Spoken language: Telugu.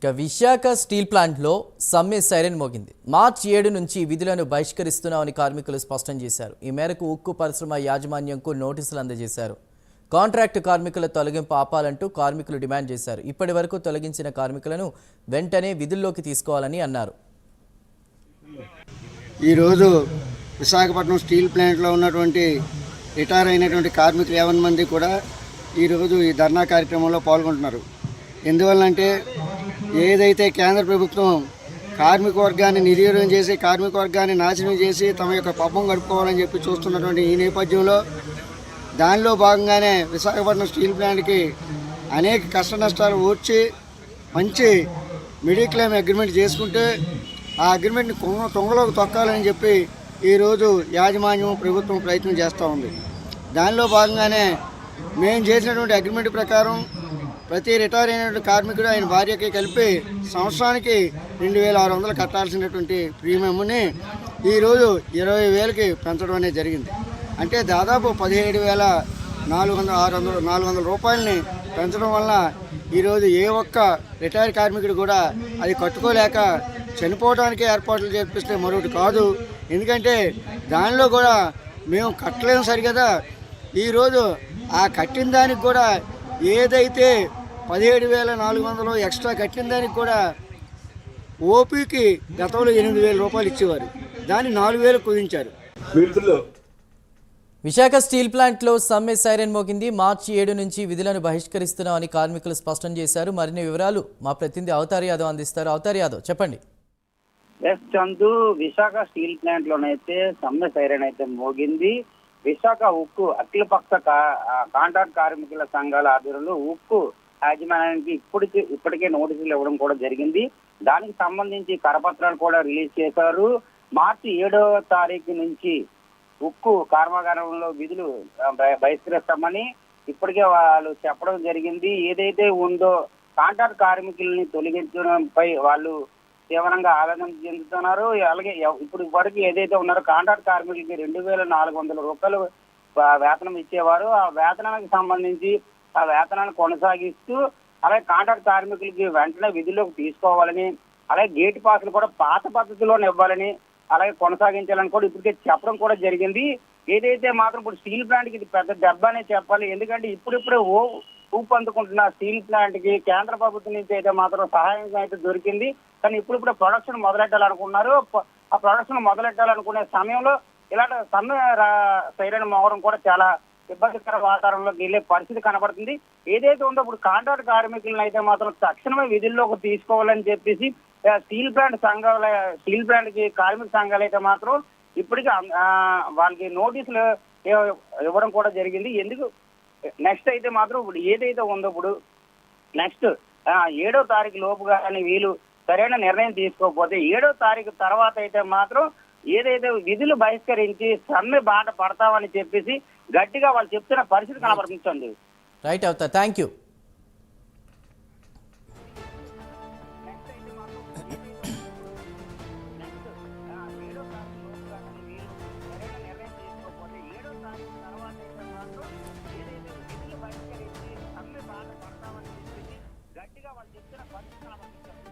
ఇక విశాఖ స్టీల్ ప్లాంట్లో సమ్మె సైరన్ మోగింది. మార్చి 7 నుంచి విధులను బహిష్కరిస్తున్నామని కార్మికులు స్పష్టం చేశారు. ఈ మేరకు ఉక్కు పరిశ్రమ యాజమాన్యంకు నోటీసులు అందజేశారు. కాంట్రాక్టు కార్మికుల తొలగింపు ఆపాలంటూ కార్మికులు డిమాండ్ చేశారు. ఇప్పటి వరకు తొలగించిన కార్మికులను వెంటనే విధుల్లోకి తీసుకోవాలని అన్నారు. ఈరోజు విశాఖపట్నం స్టీల్ ప్లాంట్లో ఉన్నటువంటి రిటైర్ అయినటువంటి కార్మికులు 50 మంది కూడా ఈరోజు ఈ ధర్నా కార్యక్రమంలో పాల్గొంటున్నారు. ఎందువల్లంటే ఏదైతే కేంద్ర ప్రభుత్వం కార్మిక వర్గాన్ని నిర్వీర్యం చేసి కార్మిక వర్గాన్ని నాశనం చేసి తమ యొక్క పాపం గడుపుకోవాలని చెప్పి చూస్తున్నటువంటి ఈ నేపథ్యంలో దానిలో భాగంగానే విశాఖపట్నం స్టీల్ ప్లాంట్కి అనేక కష్ట నష్టాలు ఓర్చి మంచి మెడిక్లెయిమ్ అగ్రిమెంట్ చేసుకుంటే ఆ అగ్రిమెంట్ని తొంగలోకి తొక్కాలని చెప్పి ఈరోజు యాజమాన్యం ప్రభుత్వం ప్రయత్నం చేస్తూ ఉంది. దానిలో భాగంగానే మేము చేసినటువంటి అగ్రిమెంట్ ప్రకారం ప్రతి రిటైర్ అయినటువంటి కార్మికుడు ఆయన భార్యకి కలిపి సంవత్సరానికి 2600 కట్టాల్సినటువంటి ప్రీమియంని ఈరోజు 20,000కి పెంచడం అనేది జరిగింది. అంటే దాదాపు 17,400 రూపాయలని పెంచడం వల్ల ఈరోజు ఏ ఒక్క రిటైర్ కార్మికుడు కూడా అది కట్టుకోలేక చనిపోవడానికి ఏర్పాట్లు చేపిస్తే మరొకటి కాదు. ఎందుకంటే దానిలో కూడా మేము కట్టలేము సరిగదా. ఈరోజు ఆ కట్టిన దానికి కూడా ఏదైతే 17,400 ఎక్స్ట్రా కట్టిన దానికి కూడా ఓపీకి గతంలో 8,000 రూపాయలు ఇచ్చేవారు, దాన్ని 4,000 కుదించారు. విశాఖ స్టీల్ ప్లాంట్లో సమ్మె సైరన్ మోగింది. మార్చి 7 నుంచి విధులను బహిష్కరిస్తున్నామని కార్మికులు స్పష్టం చేశారు. మరిన్ని వివరాలు మా ప్రతినిధి అవతార్ యాదవ్ అందిస్తారు. అవతార్ యాదవ్, చెప్పండి. చందు, విశాఖ స్టీల్ ప్లాంట్ లోనైతే సమ్మె సైరన్ అయితే మోగింది. విశాఖ ఉక్కు అఖిలపక్ష కాంట్రాక్ట్ కార్మికుల సంఘాల ఆధ్వర్యంలో ఉక్కు యాజమాన్యానికి ఇప్పటికే నోటీసులు ఇవ్వడం కూడా జరిగింది. దానికి సంబంధించి కరపత్రాలు కూడా రిలీజ్ చేశారు. మార్చి 7వ తారీఖు నుంచి ఉక్కు కర్మాగారంలో విధులు బహిష్కరిస్తామని ఇప్పటికే వాళ్ళు చెప్పడం జరిగింది. ఏదైతే ఉందో కాంట్రాక్ట్ కార్మికుల్ని తొలగించడంపై వాళ్ళు తీవ్రంగా ఆవేదన చెందుతున్నారు. అలాగే ఇప్పుడు వరకు ఏదైతే ఉన్నారో కాంట్రాక్ట్ కార్మికులకి 2,400 రూపాయలు వేతనం ఇచ్చేవారు. ఆ వేతనానికి సంబంధించి ఆ వేతనాన్ని కొనసాగిస్తూ అలాగే కాంట్రాక్ట్ కార్మికులకి వెంటనే విధుల్లోకి తీసుకోవాలని, అలాగే గేట్ పాసులు కూడా పాత పద్ధతిలోనే ఇవ్వాలని, అలాగే కొనసాగించాలని కూడా ఇప్పటికే చెప్పడం కూడా జరిగింది. ఏదైతే మాత్రం ఇప్పుడు స్టీల్ ప్లాంట్ కి ఇది పెద్ద దెబ్బ అనే చెప్పాలి. ఎందుకంటే ఇప్పుడిప్పుడే ఊపు అందుకుంటున్న స్టీల్ ప్లాంట్ కి కేంద్ర ప్రభుత్వం నుంచి అయితే మాత్రం సహాయం అయితే దొరికింది. కానీ ఇప్పుడిప్పుడే ప్రొడక్షన్ మొదలెట్టాలనుకున్నారు. ఆ ప్రొడక్షన్ మొదలెట్టాలనుకునే సమయంలో ఇలాంటి సమ్మె సైరన్ మోగడం కూడా చాలా ఇబ్బందికర వాతావరణంలోకి వెళ్లే పరిస్థితి కనబడుతుంది. ఏదైతే ఉందో ఇప్పుడు కాంట్రాక్ట్ కార్మికులను అయితే మాత్రం తక్షణమే విధుల్లోకి తీసుకోవాలని చెప్పేసి స్టీల్ ప్లాంట్ కి కార్మిక సంఘాలు అయితే మాత్రం ఇప్పటికీ వాళ్ళకి నోటీసులు ఇవ్వడం కూడా జరిగింది. ఎందుకు నెక్స్ట్ అయితే మాత్రం ఇప్పుడు ఏదైతే ఉందో ఇప్పుడు నెక్స్ట్ 7వ తారీఖు లోపు కానీ వీళ్ళు సరైన నిర్ణయం తీసుకోకపోతే 7వ తారీఖు తర్వాత అయితే మాత్రం ఏదైతే విధులు బహిష్కరించి సమ్మె బాట పడతామని చెప్పేసి గట్టిగా వాళ్ళు చెప్తున్న పరిస్థితి కనబడుతుంది. రైట్ అవుతా, థ్యాంక్ యూ.